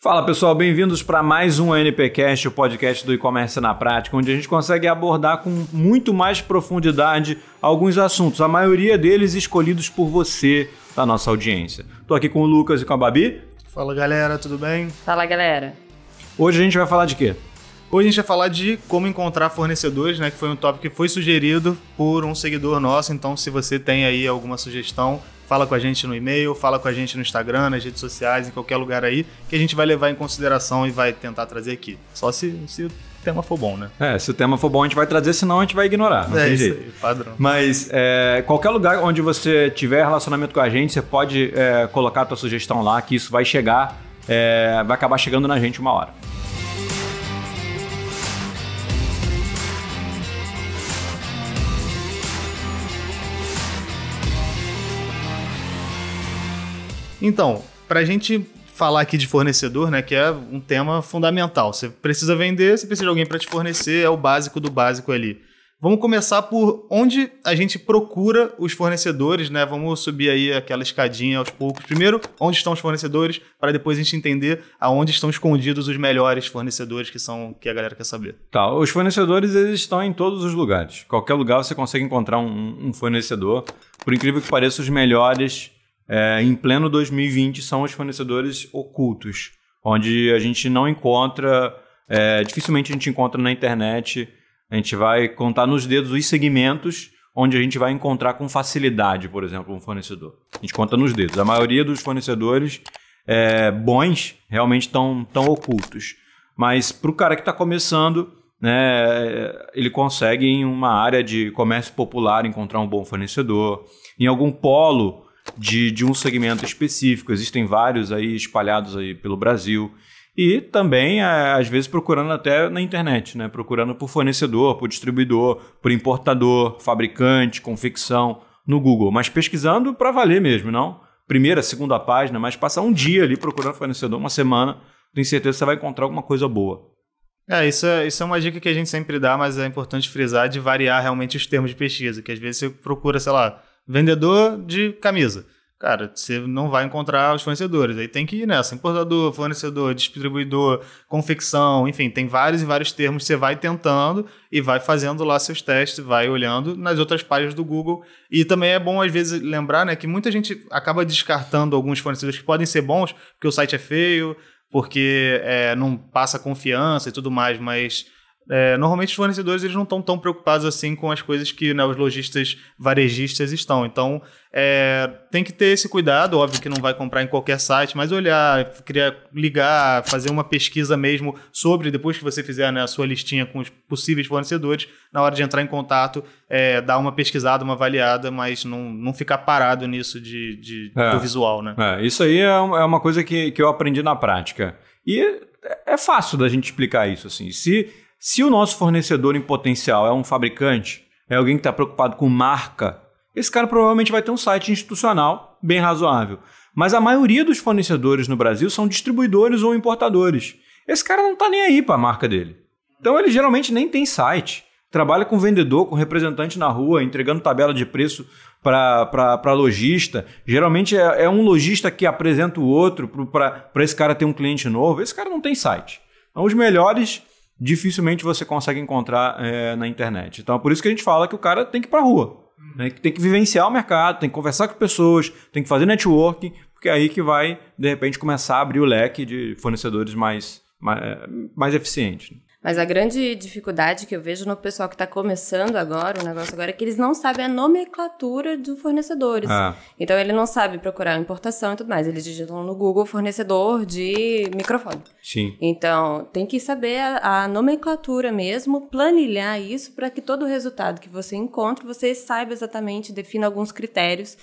Fala pessoal, bem-vindos para mais um ANPcast, o podcast do e-commerce na prática, onde a gente consegue abordar com muito mais profundidade alguns assuntos, a maioria deles escolhidos por você, da nossa audiência. Estou aqui com o Lucas e com a Babi. Fala galera, tudo bem? Fala galera. Hoje a gente vai falar de quê? Hoje a gente vai falar de como encontrar fornecedores, né? Que foi um tópico que foi sugerido por um seguidor nosso, então se você tem aí alguma sugestão, fala com a gente no e-mail, fala com a gente no Instagram, nas redes sociais, em qualquer lugar aí, que a gente vai levar em consideração e vai tentar trazer aqui. Só se o tema for bom, né? Se o tema for bom a gente vai trazer, senão a gente vai ignorar, não tem jeito. Aí, padrão. Mas qualquer lugar onde você tiver relacionamento com a gente, você pode colocar a tua sugestão lá, que isso vai chegar, vai acabar chegando na gente uma hora. Então, pra gente falar aqui de fornecedor, né, que é um tema fundamental. Você precisa vender, você precisa de alguém para te fornecer, é o básico do básico ali. Vamos começar por onde a gente procura os fornecedores, né? Vamos subir aí aquela escadinha aos poucos. Primeiro, onde estão os fornecedores, para depois a gente entender aonde estão escondidos os melhores fornecedores que a galera quer saber. Tá, os fornecedores eles estão em todos os lugares. Qualquer lugar você consegue encontrar um fornecedor. Por incrível que pareça, os melhores em pleno 2020 são os fornecedores ocultos, onde a gente não encontra, dificilmente a gente encontra na internet. A gente vai contar nos dedos os segmentos onde a gente vai encontrar com facilidade, por exemplo, um fornecedor. A gente conta nos dedos. A maioria dos fornecedores bons realmente estão ocultos. Mas para o cara que está começando, né, ele consegue em uma área de comércio popular encontrar um bom fornecedor, em algum polo de um segmento específico. Existem vários aí espalhados aí pelo Brasil. E também, às vezes, procurando até na internet, né? Procurando por fornecedor, por distribuidor, por importador, fabricante, confecção, no Google. Mas pesquisando para valer mesmo, não? Primeira, segunda página, mas passar um dia ali procurando fornecedor, uma semana, tenho certeza que você vai encontrar alguma coisa boa. Isso é uma dica que a gente sempre dá, mas é importante frisar de variar realmente os termos de pesquisa, que às vezes você procura, sei lá, vendedor de camisa. Cara, você não vai encontrar os fornecedores. Aí tem que ir nessa. Importador, fornecedor, distribuidor, confecção, enfim, tem vários e vários termos que você vai tentando e vai fazendo lá seus testes, vai olhando nas outras páginas do Google. E também é bom, às vezes, lembrar, né, que muita gente acaba descartando alguns fornecedores que podem ser bons, porque o site é feio, porque não passa confiança e tudo mais, mas normalmente os fornecedores eles não estão tão preocupados assim com as coisas que, né, os lojistas varejistas estão. Então, tem que ter esse cuidado. Óbvio que não vai comprar em qualquer site, mas olhar, ligar, fazer uma pesquisa mesmo sobre, depois que você fizer, né, a sua listinha com os possíveis fornecedores, na hora de entrar em contato, dar uma pesquisada, uma avaliada, mas não ficar parado nisso do visual, né? Isso aí é uma coisa que eu aprendi na prática. E é fácil da gente explicar isso, assim. Se o nosso fornecedor em potencial é um fabricante, é alguém que está preocupado com marca, esse cara provavelmente vai ter um site institucional bem razoável. Mas a maioria dos fornecedores no Brasil são distribuidores ou importadores. Esse cara não está nem aí para a marca dele. Então ele geralmente nem tem site. Trabalha com vendedor, com representante na rua, entregando tabela de preço para lojista. Geralmente é um lojista que apresenta o outro para esse cara ter um cliente novo. Esse cara não tem site. Então os melhores dificilmente você consegue encontrar na internet. Então é por isso que a gente fala que o cara tem que ir para a rua, né? Tem que vivenciar o mercado, tem que conversar com pessoas, tem que fazer networking, porque é aí que vai, de repente, começar a abrir o leque de fornecedores mais eficientes. Mas a grande dificuldade que eu vejo no pessoal que está começando agora, o negócio agora, é que eles não sabem a nomenclatura dos fornecedores. Então, ele não sabe procurar importação e tudo mais. Eles digitam no Google fornecedor de microfone. Sim. Então, tem que saber a nomenclatura mesmo, planilhar isso para que todo o resultado que você encontre, você saiba exatamente, defina alguns critérios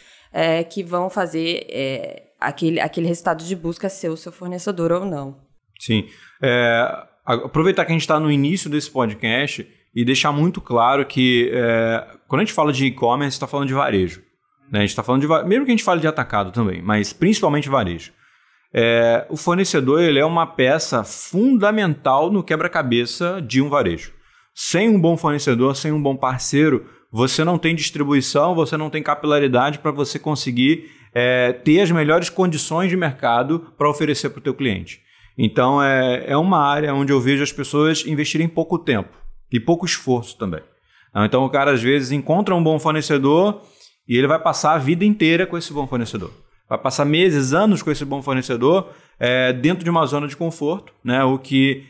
que vão fazer aquele resultado de busca ser o seu fornecedor ou não. Sim. Aproveitar que a gente está no início desse podcast e deixar muito claro que quando a gente fala de e-commerce, está falando de varejo. Né? A gente está falando mesmo que a gente fale de atacado também, mas principalmente varejo. O fornecedor ele é uma peça fundamental no quebra-cabeça de um varejo. Sem um bom fornecedor, sem um bom parceiro, você não tem distribuição, você não tem capilaridade para você conseguir ter as melhores condições de mercado para oferecer para o teu cliente. Então, é uma área onde eu vejo as pessoas investirem pouco tempo e pouco esforço também. Então, o cara, às vezes, encontra um bom fornecedor e ele vai passar a vida inteira com esse bom fornecedor. Vai passar meses, anos com esse bom fornecedor dentro de uma zona de conforto, né? O que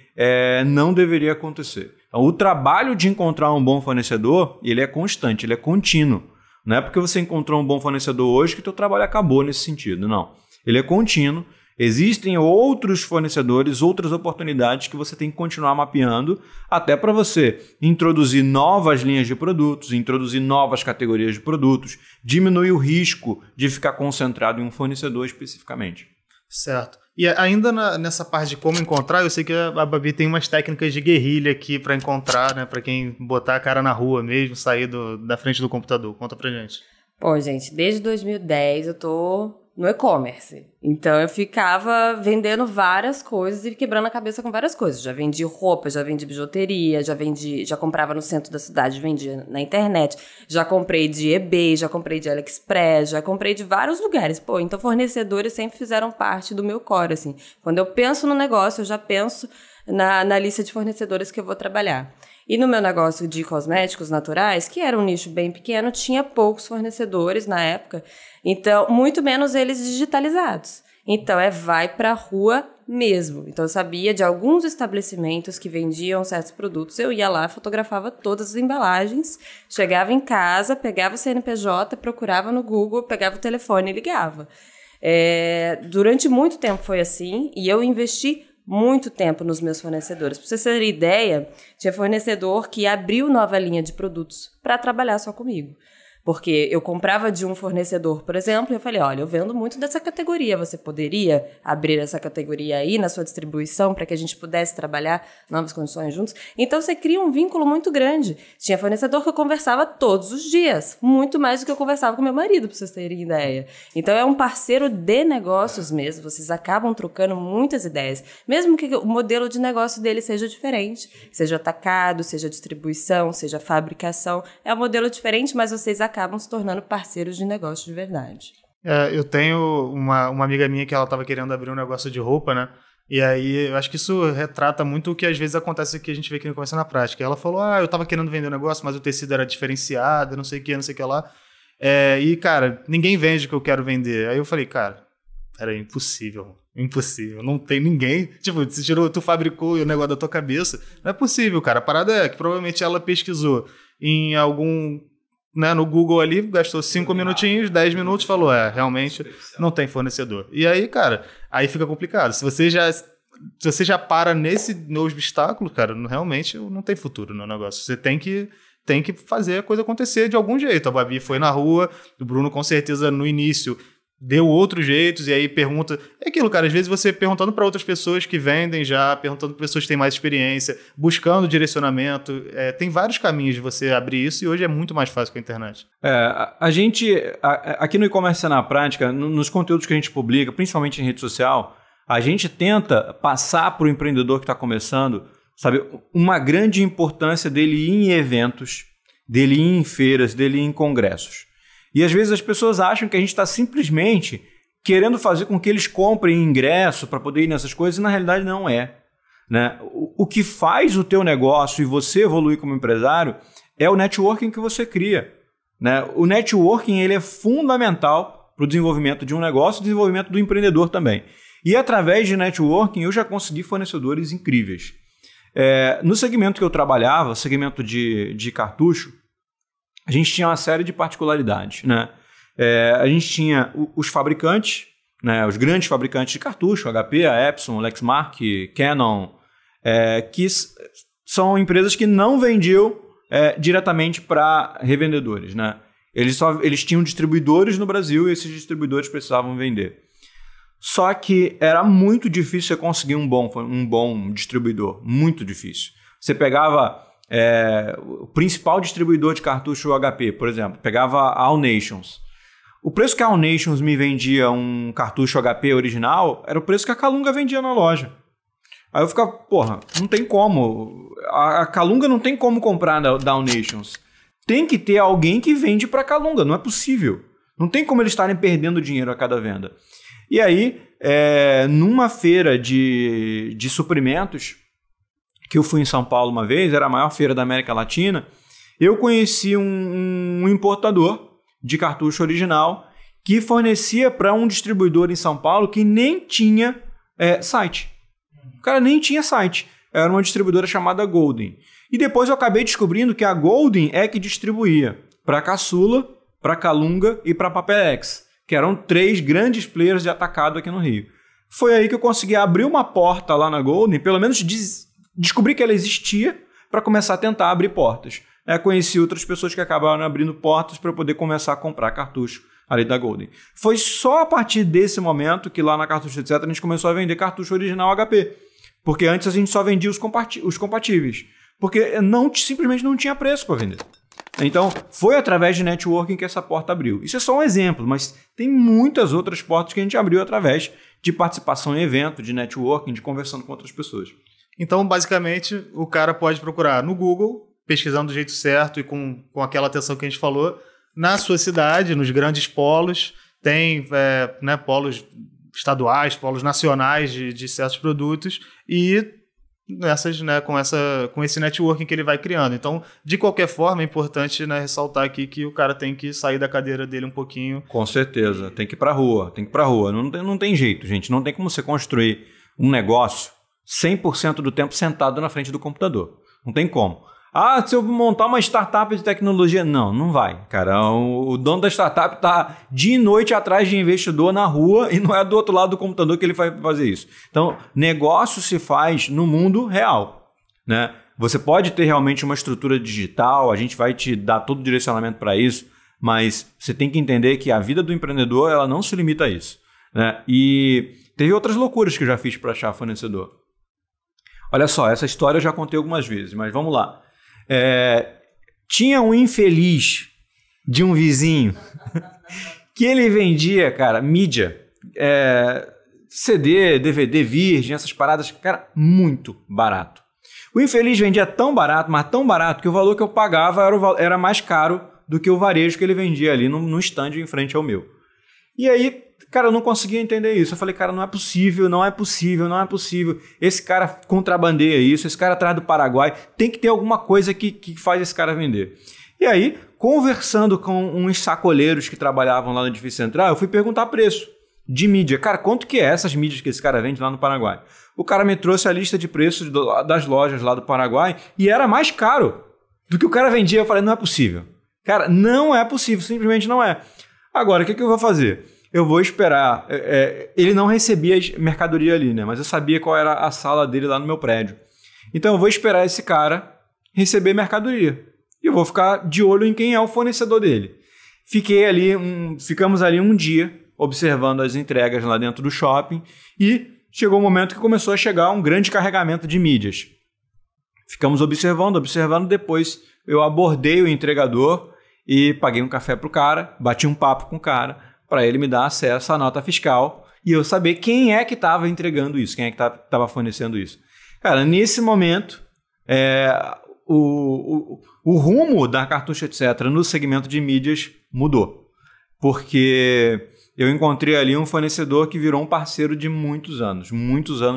não deveria acontecer. Então, o trabalho de encontrar um bom fornecedor, ele é constante, ele é contínuo. Não é porque você encontrou um bom fornecedor hoje que o teu trabalho acabou nesse sentido, não. Ele é contínuo. Existem outros fornecedores, outras oportunidades que você tem que continuar mapeando até para você introduzir novas linhas de produtos, introduzir novas categorias de produtos, diminuir o risco de ficar concentrado em um fornecedor especificamente. Certo. E ainda nessa parte de como encontrar, eu sei que a Babi tem umas técnicas de guerrilha aqui para encontrar, né? Para quem botar a cara na rua mesmo, sair da frente do computador. Conta pra gente. Pô, gente, desde 2010 eu tô no e-commerce. Então eu ficava vendendo várias coisas e quebrando a cabeça com várias coisas. Já vendi roupa, já vendi bijuteria, já comprava no centro da cidade, vendia na internet, já comprei de eBay, já comprei de AliExpress, já comprei de vários lugares. Pô, então fornecedores sempre fizeram parte do meu core, assim. Quando eu penso no negócio, eu já penso na lista de fornecedores que eu vou trabalhar. E no meu negócio de cosméticos naturais, que era um nicho bem pequeno, tinha poucos fornecedores na época, então muito menos eles digitalizados. Então vai para a rua mesmo. Então eu sabia de alguns estabelecimentos que vendiam certos produtos, eu ia lá, fotografava todas as embalagens, chegava em casa, pegava o CNPJ, procurava no Google, pegava o telefone e ligava. Durante muito tempo foi assim, e eu investi muito tempo nos meus fornecedores. Para vocês terem ideia, tinha fornecedor que abriu nova linha de produtos para trabalhar só comigo. Porque eu comprava de um fornecedor, por exemplo, e eu falei, olha, eu vendo muito dessa categoria, você poderia abrir essa categoria aí na sua distribuição para que a gente pudesse trabalhar novas condições juntos? Então, você cria um vínculo muito grande. Tinha fornecedor que eu conversava todos os dias, muito mais do que eu conversava com meu marido, para vocês terem ideia. Então, é um parceiro de negócios mesmo, vocês acabam trocando muitas ideias, mesmo que o modelo de negócio dele seja diferente, seja atacado, seja distribuição, seja fabricação, é um modelo diferente, mas vocês acabam se tornando parceiros de negócio de verdade. Eu tenho uma amiga minha que ela estava querendo abrir um negócio de roupa, né? E aí, eu acho que isso retrata muito o que às vezes acontece que a gente vê que não começa na prática. Ela falou, eu estava querendo vender um negócio, mas o tecido era diferenciado, não sei o que lá. E, cara, ninguém vende o que eu quero vender. Aí eu falei, cara, peraí, impossível, não tem ninguém. Tipo, tu fabricou o negócio da tua cabeça. Não é possível, cara. A parada é que provavelmente ela pesquisou em algum... Né, no Google ali, gastou 5 minutinhos, 10 minutos, falou, realmente não tem fornecedor. E aí, cara, aí fica complicado. Se você já para nesse obstáculo, cara, realmente não tem futuro no negócio. Você tem que fazer a coisa acontecer de algum jeito. A Babi foi na rua, o Bruno com certeza no início deu outros jeitos, e aí pergunta... É aquilo, cara, às vezes você perguntando para outras pessoas que vendem já, perguntando para pessoas que têm mais experiência, buscando direcionamento, tem vários caminhos de você abrir isso, e hoje é muito mais fácil com a internet. A gente, aqui no e-commerce na prática, nos conteúdos que a gente publica, principalmente em rede social, a gente tenta passar para o empreendedor que está começando, sabe, uma grande importância dele ir em eventos, dele ir em feiras, dele ir em congressos. E às vezes as pessoas acham que a gente está simplesmente querendo fazer com que eles comprem ingresso para poder ir nessas coisas, e na realidade não é. Né? O que faz o teu negócio e você evoluir como empresário é o networking que você cria. Né? O networking ele é fundamental para o desenvolvimento de um negócio e desenvolvimento do empreendedor também. E através de networking eu já consegui fornecedores incríveis. No segmento que eu trabalhava, segmento de cartucho, a gente tinha uma série de particularidades, né? A gente tinha os fabricantes, né? Os grandes fabricantes de cartucho, HP, a Epson, Lexmark, Canon, que são empresas que não vendiam diretamente para revendedores, né? Eles tinham distribuidores no Brasil e esses distribuidores precisavam vender. Só que era muito difícil você conseguir um bom distribuidor, muito difícil. Você pegava... o principal distribuidor de cartucho HP, por exemplo, pegava a All Nations. O preço que a All Nations me vendia um cartucho HP original era o preço que a Calunga vendia na loja. Aí eu ficava, não tem como. A Calunga não tem como comprar da All Nations. Tem que ter alguém que vende para a Calunga, não é possível. Não tem como eles estarem perdendo dinheiro a cada venda. E aí, numa feira de suprimentos, que eu fui em São Paulo uma vez, era a maior feira da América Latina, eu conheci um importador de cartucho original que fornecia para um distribuidor em São Paulo que nem tinha site. O cara nem tinha site. Era uma distribuidora chamada Golden. E depois eu acabei descobrindo que a Golden é que distribuía para Caçula, para Calunga e para Papelex, que eram 3 grandes players de atacado aqui no Rio. Foi aí que eu consegui abrir uma porta lá na Golden, pelo menos descobri que ela existia para começar a tentar abrir portas. Conheci outras pessoas que acabaram abrindo portas para poder começar a comprar cartucho ali da Golden. Foi só a partir desse momento que lá na Cartucho Etc. a gente começou a vender cartucho original HP. Porque antes a gente só vendia os compatíveis. Porque simplesmente não tinha preço para vender. Então, foi através de networking que essa porta abriu. Isso é só um exemplo, mas tem muitas outras portas que a gente abriu através de participação em evento, de networking, de conversando com outras pessoas. Então, basicamente, o cara pode procurar no Google, pesquisando do jeito certo e com aquela atenção que a gente falou, na sua cidade, nos grandes polos, tem polos estaduais, polos nacionais de certos produtos e com esse networking que ele vai criando. Então, de qualquer forma, é importante ressaltar aqui que o cara tem que sair da cadeira dele um pouquinho. Com certeza, tem que ir para a rua, Não tem jeito, gente. Não tem como você construir um negócio 100% do tempo sentado na frente do computador. Não tem como. Se eu montar uma startup de tecnologia... Não vai, cara. O dono da startup está dia e noite atrás de investidor na rua e não é do outro lado do computador que ele vai fazer isso. Então, negócio se faz no mundo real, né? Você pode ter realmente uma estrutura digital, a gente vai te dar todo o direcionamento para isso, mas você tem que entender que a vida do empreendedor ela não se limita a isso, né? E teve outras loucuras que eu já fiz para achar fornecedor. Olha só, essa história eu já contei algumas vezes, mas vamos lá. Tinha um infeliz de um vizinho que ele vendia, cara, mídia, CD, DVD virgem, essas paradas, cara, muito barato. O infeliz vendia tão barato, mas tão barato, que o valor que eu pagava era mais caro do que o varejo que ele vendia ali no stand em frente ao meu. E aí, cara, eu não conseguia entender isso. Eu falei, cara, não é possível. Esse cara contrabandeia isso, esse cara atrás do Paraguai. Tem que ter alguma coisa que faz esse cara vender. E aí, conversando com uns sacoleiros que trabalhavam lá no edifício central, eu fui perguntar preço de mídia. Cara, quanto que é essas mídias que esse cara vende lá no Paraguai? O cara me trouxe a lista de preços das lojas lá do Paraguai e era mais caro do que o cara vendia. Eu falei, não é possível. Cara, não é possível, simplesmente não é. Agora, o que eu vou fazer? Eu vou esperar. Ele não recebia mercadoria ali, né? Mas eu sabia qual era a sala dele lá no meu prédio. Então eu vou esperar esse cara receber mercadoria. E eu vou ficar de olho em quem é o fornecedor dele. Ficamos ali um dia observando as entregas lá dentro do shopping e chegou um momento que começou a chegar um grande carregamento de mídias. Ficamos observando. Depois eu abordei o entregador e paguei um café pro cara, bati um papo com o cara para ele me dar acesso à nota fiscal e eu saber quem é que estava entregando isso, quem é que estava fornecendo isso. Cara, nesse momento, o rumo da Cartucho Etc. no segmento de mídias mudou. Porque eu encontrei ali um fornecedor que virou um parceiro de muitos anos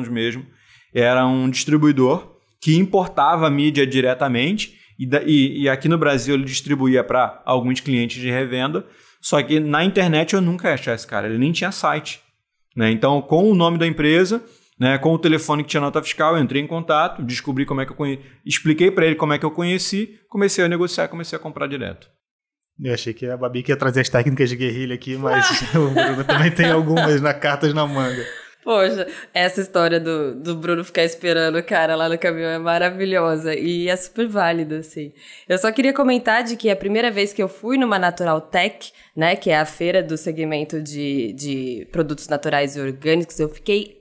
mesmo. Era um distribuidor que importava mídia diretamente e aqui no Brasil ele distribuía para alguns clientes de revenda. Só que na internet eu nunca ia achar esse cara, ele nem tinha site, né? Então, com o nome da empresa, né, com o telefone que tinha nota fiscal, eu entrei em contato, descobri como é que eu conheci, expliquei para ele como é que eu conheci, comecei a negociar, comecei a comprar direto. Eu achei que a Babi ia trazer as técnicas de guerrilha aqui, mas o Bruno também tem algumas cartas na manga. Poxa, essa história do Bruno ficar esperando o cara lá no caminhão é maravilhosa e é super válida, assim. Eu só queria comentar de que a primeira vez que eu fui numa Natural Tech, né, que é a feira do segmento de produtos naturais e orgânicos, eu fiquei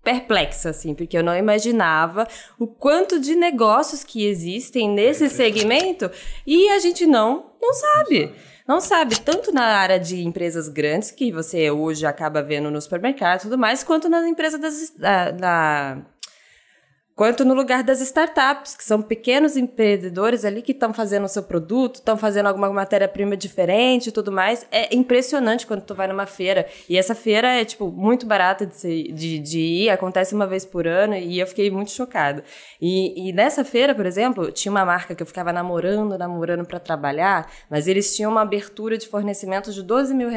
perplexa, assim, porque eu não imaginava o quanto de negócios que existem nesse segmento e a gente não sabe. Não sabe, tanto na área de empresas grandes, que você hoje acaba vendo no supermercado e tudo mais, quanto nas empresas quanto no lugar das startups, que são pequenos empreendedores ali que estão fazendo o seu produto, estão fazendo alguma matéria-prima diferente e tudo mais. É impressionante quando tu vai numa feira. E essa feira é, tipo, muito barata de ir, acontece uma vez por ano, e eu fiquei muito chocada. E nessa feira, por exemplo, tinha uma marca que eu ficava namorando para trabalhar, mas eles tinham uma abertura de fornecimento de R$12 mil.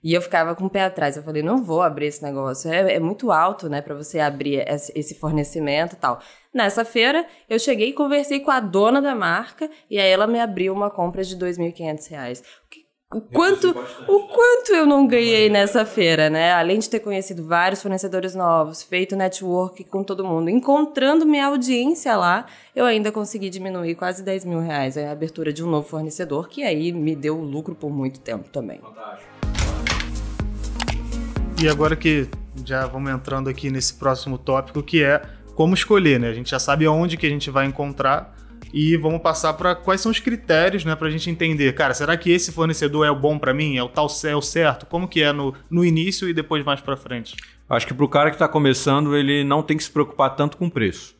E eu ficava com o pé atrás. Eu falei, não vou abrir esse negócio. É muito alto, né, para você abrir esse fornecimento e tal. Nessa feira, eu cheguei e conversei com a dona da marca e aí ela me abriu uma compra de R$2.500. O quanto eu não ganhei nessa feira, né? Além de ter conhecido vários fornecedores novos, feito network com todo mundo, encontrando minha audiência lá, eu ainda consegui diminuir quase R$10 mil a abertura de um novo fornecedor, que aí me deu lucro por muito tempo também. Fantástico. E agora que já vamos entrando aqui nesse próximo tópico, que é como escolher, né? A gente já sabe aonde que a gente vai encontrar e vamos passar para quais são os critérios, né, para a gente entender. Cara, será que esse fornecedor é o bom para mim? É o certo? Como que é no início e depois mais para frente? Acho que para o cara que está começando, ele não tem que se preocupar tanto com o preço,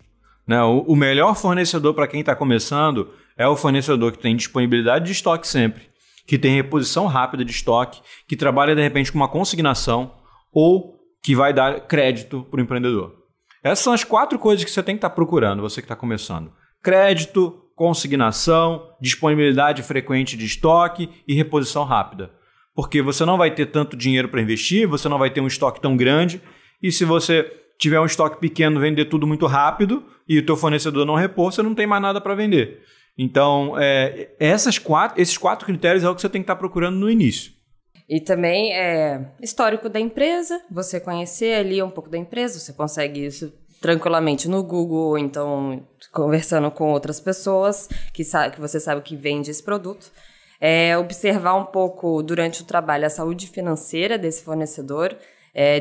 né? O melhor fornecedor para quem está começando é o fornecedor que tem disponibilidade de estoque sempre, que tem reposição rápida de estoque, que trabalha de repente com uma consignação, ou que vai dar crédito para o empreendedor. Essas são as 4 coisas que você tem que estar procurando, você que está começando. Crédito, consignação, disponibilidade frequente de estoque e reposição rápida. Porque você não vai ter tanto dinheiro para investir, você não vai ter um estoque tão grande, e se você tiver um estoque pequeno, vender tudo muito rápido, e o teu fornecedor não repor, você não tem mais nada para vender. Então, esses 4 critérios é o que você tem que estar procurando no início. E também histórico da empresa, você conhecer ali um pouco da empresa, você consegue isso tranquilamente no Google, ou então conversando com outras pessoas que você sabe que vende esse produto. Observar um pouco durante o trabalho a saúde financeira desse fornecedor.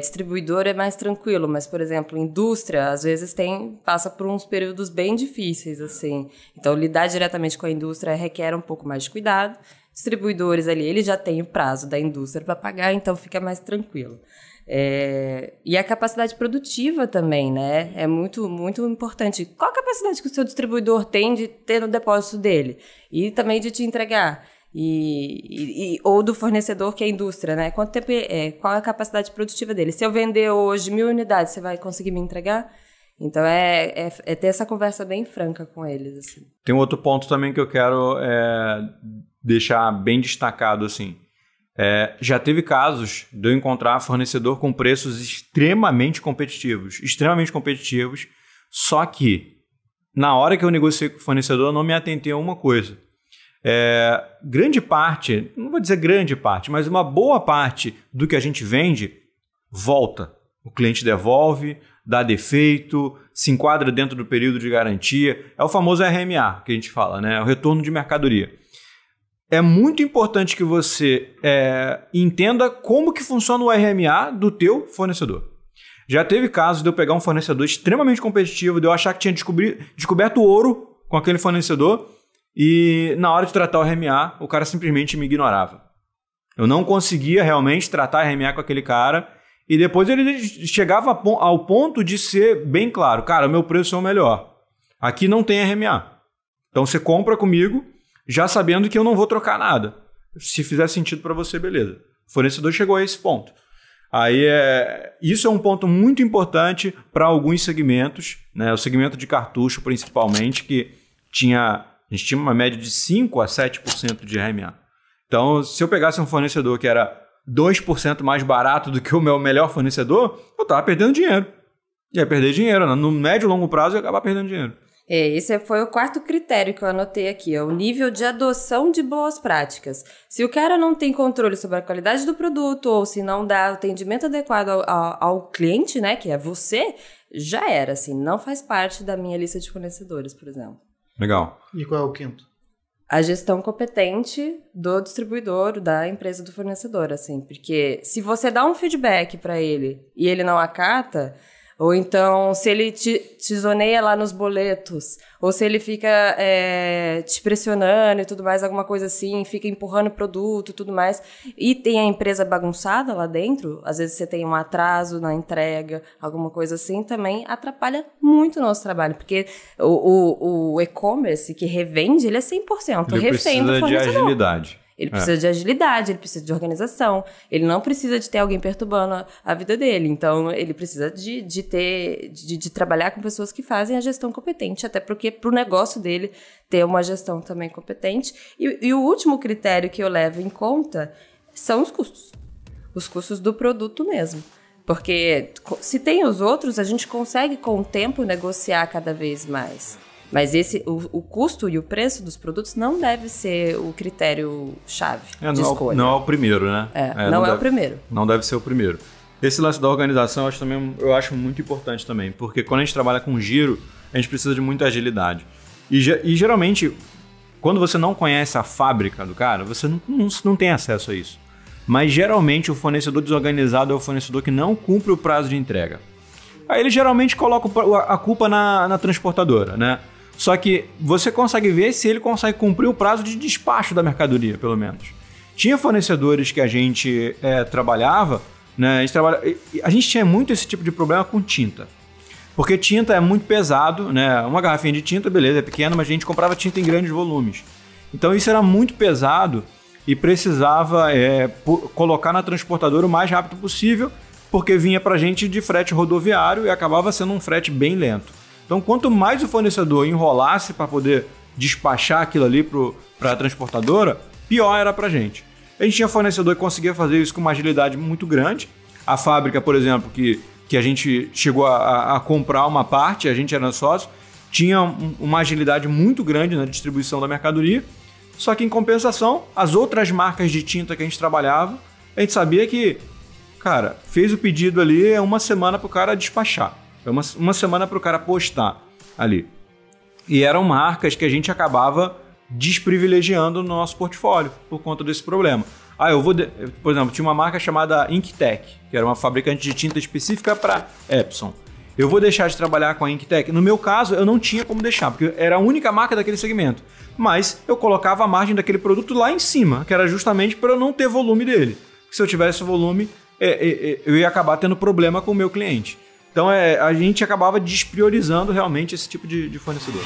Distribuidor é mais tranquilo, mas, por exemplo, indústria, às vezes passa por uns períodos bem difíceis, assim. Então, lidar diretamente com a indústria requer um pouco mais de cuidado. Distribuidores ali, ele já tem o prazo da indústria para pagar, então fica mais tranquilo. E a capacidade produtiva também, né? É muito, muito importante. Qual a capacidade que o seu distribuidor tem de ter no depósito dele? E também de te entregar? Ou do fornecedor, que é a indústria, né? Quanto tempo qual é a capacidade produtiva dele? Se eu vender hoje 1.000 unidades, você vai conseguir me entregar? Então, ter essa conversa bem franca com eles, assim. Tem um outro ponto também que eu quero deixar bem destacado, assim. Já teve casos de eu encontrar fornecedor com preços extremamente competitivos, só que na hora que eu negociei com o fornecedor, eu não me atentei a uma coisa. Grande parte, não vou dizer grande parte, mas uma boa parte do que a gente vende volta. O cliente devolve, dá defeito, se enquadra dentro do período de garantia. É o famoso RMA que a gente fala, né? O retorno de mercadoria. É muito importante que você entenda como que funciona o RMA do teu fornecedor. Já teve casos de eu pegar um fornecedor extremamente competitivo, de eu achar que tinha descoberto ouro com aquele fornecedor e na hora de tratar o RMA, o cara simplesmente me ignorava. Eu não conseguia realmente tratar RMA com aquele cara e depois ele chegava ao ponto de ser bem claro. Cara, o meu preço é o melhor. Aqui não tem RMA. Então você compra comigo já sabendo que eu não vou trocar nada. Se fizer sentido para você, beleza. O fornecedor chegou a esse ponto. Aí isso é um ponto muito importante para alguns segmentos, né? O segmento de cartucho, principalmente, que a gente tinha uma média de 5% a 7% de RMA. Então, se eu pegasse um fornecedor que era 2% mais barato do que o meu melhor fornecedor, eu estava perdendo dinheiro. Ia perder dinheiro, né? No médio e longo prazo eu ia acabar perdendo dinheiro. Esse foi o 4º critério que eu anotei aqui, é o nível de adoção de boas práticas. Se o cara não tem controle sobre a qualidade do produto ou se não dá atendimento adequado ao cliente, né, que é você, já era, assim, não faz parte da minha lista de fornecedores, por exemplo. Legal. E qual é o 5º? A gestão competente do distribuidor, da empresa do fornecedor, assim, porque se você dá um feedback para ele e ele não acata, Ou então, se ele te zoneia lá nos boletos, ou se ele fica te pressionando e tudo mais, alguma coisa assim, fica empurrando produto e tudo mais, e tem a empresa bagunçada lá dentro, às vezes você tem um atraso na entrega, alguma coisa assim, também atrapalha muito o nosso trabalho, porque o e-commerce que revende, ele é 100% ele refém do fornecedor. Precisa de agilidade. Ele precisa de agilidade, ele precisa de organização, ele não precisa de ter alguém perturbando a vida dele. Então, ele precisa de trabalhar com pessoas que fazem a gestão competente, até porque para o negócio dele ter uma gestão também competente. E o último critério que eu levo em conta são os custos. Os custos do produto mesmo. Porque se tem os outros, a gente consegue com o tempo negociar cada vez mais. Mas o custo e o preço dos produtos não deve ser o critério-chave de escolha. Não é o primeiro, né? Não é o primeiro. Não deve ser o primeiro. Esse lance da organização eu acho muito importante também, porque quando a gente trabalha com giro, a gente precisa de muita agilidade. E geralmente, quando você não conhece a fábrica do cara, você não tem acesso a isso. Mas geralmente o fornecedor desorganizado é o fornecedor que não cumpre o prazo de entrega. Aí ele geralmente coloca a culpa na transportadora, né? Só que você consegue ver se ele consegue cumprir o prazo de despacho da mercadoria, pelo menos. Tinha fornecedores que a gente trabalhava, né? A gente tinha muito esse tipo de problema com tinta. Porque tinta é muito pesado, né? Uma garrafinha de tinta, beleza, é pequena, mas a gente comprava tinta em grandes volumes. Então isso era muito pesado e precisava colocar na transportadora o mais rápido possível, porque vinha pra gente de frete rodoviário e acabava sendo um frete bem lento. Então, quanto mais o fornecedor enrolasse para poder despachar aquilo ali para a transportadora, pior era para a gente. A gente tinha fornecedor que conseguia fazer isso com uma agilidade muito grande. A fábrica, por exemplo, que a gente chegou a comprar uma parte, a gente era sócio, tinha uma agilidade muito grande na distribuição da mercadoria. Só que, em compensação, as outras marcas de tinta que a gente trabalhava, a gente sabia que, cara, fez o pedido ali, é uma semana para o cara despachar. É uma semana para o cara postar ali. E eram marcas que a gente acabava desprivilegiando no nosso portfólio por conta desse problema. Por exemplo, tinha uma marca chamada Inktec, que era uma fabricante de tinta específica para Epson. Eu vou deixar de trabalhar com a Inktec? No meu caso, eu não tinha como deixar, porque era a única marca daquele segmento. Mas eu colocava a margem daquele produto lá em cima, que era justamente para eu não ter volume dele. Porque se eu tivesse volume, eu ia acabar tendo problema com o meu cliente. Então a gente acabava despriorizando realmente esse tipo de fornecedor.